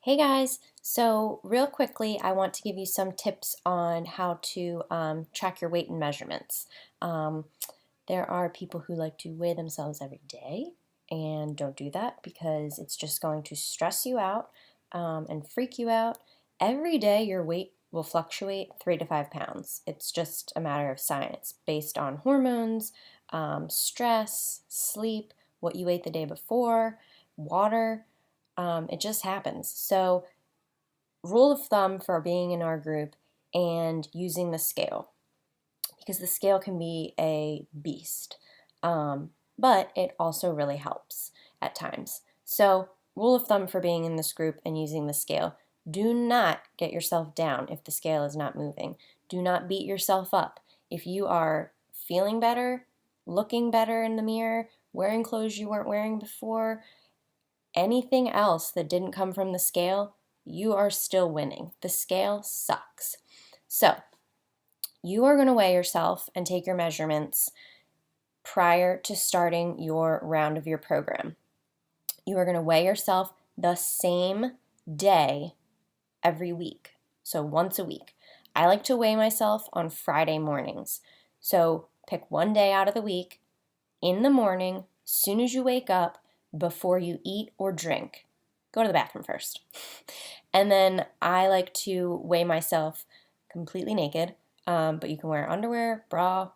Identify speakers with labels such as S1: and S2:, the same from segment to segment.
S1: Hey guys, so real quickly, I want to give you some tips on how to track your weight and measurements. Um, there are people who like to weigh themselves every day, and don't do that because it's just going to stress you out and freak you out. Every day, your weight will fluctuate 3 to 5 pounds. It's just a matter of science based on hormones, stress, sleep, what you ate the day before, water. It just happens. So, rule of thumb for being in our group and using the scale, because the scale can be a beast, but it also really helps at times. So, rule of thumb for being in this group and using the scale: do not get yourself down if the scale is not moving. Do not beat yourself up. If you are feeling better, looking better in the mirror, wearing clothes you weren't wearing before, anything else that didn't come from the scale, you are still winning. The scale sucks. So, you are going to weigh yourself and take your measurements prior to starting your round of your program. You are going to weigh yourself the same day every week. So, once a week. I like to weigh myself on Friday mornings. So, pick one day out of the week in the morning, as soon as you wake up, before you eat or drink. Go to the bathroom first. And then I like to weigh myself completely naked, but you can wear underwear, bra,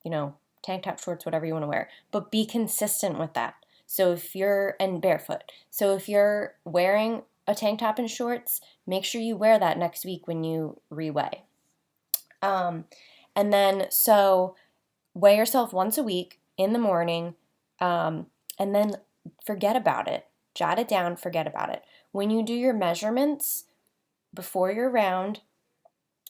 S1: tank top, shorts, whatever you want to wear. But be consistent with that. So and barefoot. So if you're wearing a tank top and shorts, make sure you wear that next week when you reweigh. And then, so weigh yourself once a week in the morning, and then forget about it. Jot it down, forget about it. When you do your measurements before your round,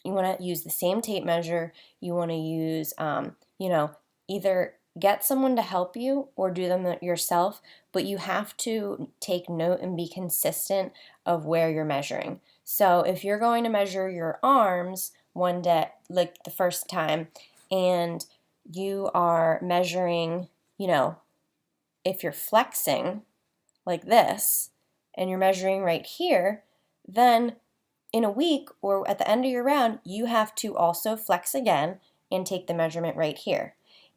S1: you want to use the same tape measure. You want to use, either get someone to help you or do them yourself, but you have to take note and be consistent of where you're measuring. So if you're going to measure your arms one day, like the first time, and you are measuring, if you're flexing like this and you're measuring right here, then in a week or at the end of your round, you have to also flex again and take the measurement right here.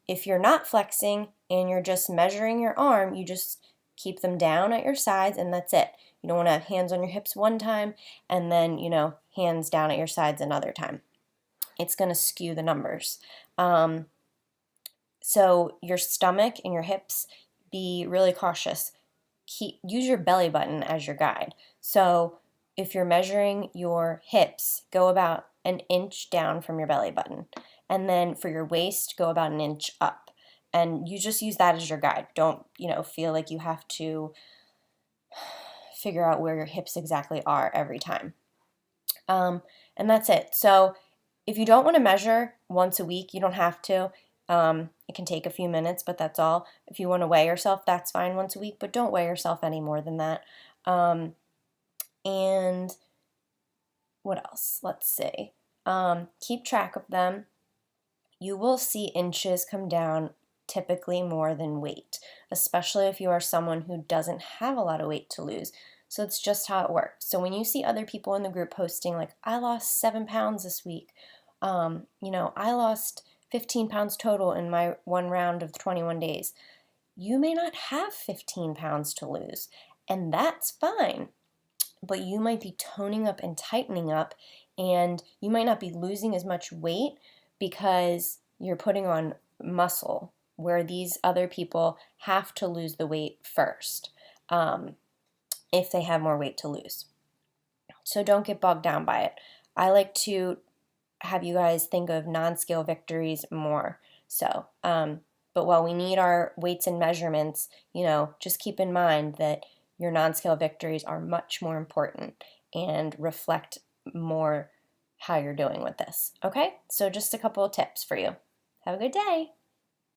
S1: If you're not flexing and you're just measuring your arm, you just keep them down at your sides and that's it. You don't want to have hands on your hips one time and then, hands down at your sides another time. It's going to skew the numbers. So your stomach and your hips, be really cautious. Use your belly button as your guide. So if you're measuring your hips, go about an inch down from your belly button. And then for your waist, go about an inch up. And you just use that as your guide. Don't, feel like you have to figure out where your hips exactly are every time. And that's it. So if you don't want to measure once a week, you don't have to. It can take a few minutes, but that's all. If you want to weigh yourself, that's fine once a week, but don't weigh yourself any more than that. And what else? Let's see. Keep track of them. You will see inches come down typically more than weight, especially if you are someone who doesn't have a lot of weight to lose. So it's just how it works. So when you see other people in the group posting like, I lost 7 pounds this week, I lost 15 pounds total in my one round of 21 days. You may not have 15 pounds to lose, and that's fine. But you might be toning up and tightening up, and you might not be losing as much weight because you're putting on muscle, where these other people have to lose the weight first if they have more weight to lose. So don't get bogged down by it. I like to have you guys think of non-scale victories more. So, but while we need our weights and measurements, just keep in mind that your non-scale victories are much more important and reflect more how you're doing with this. Okay? So just a couple of tips for you. Have a good day.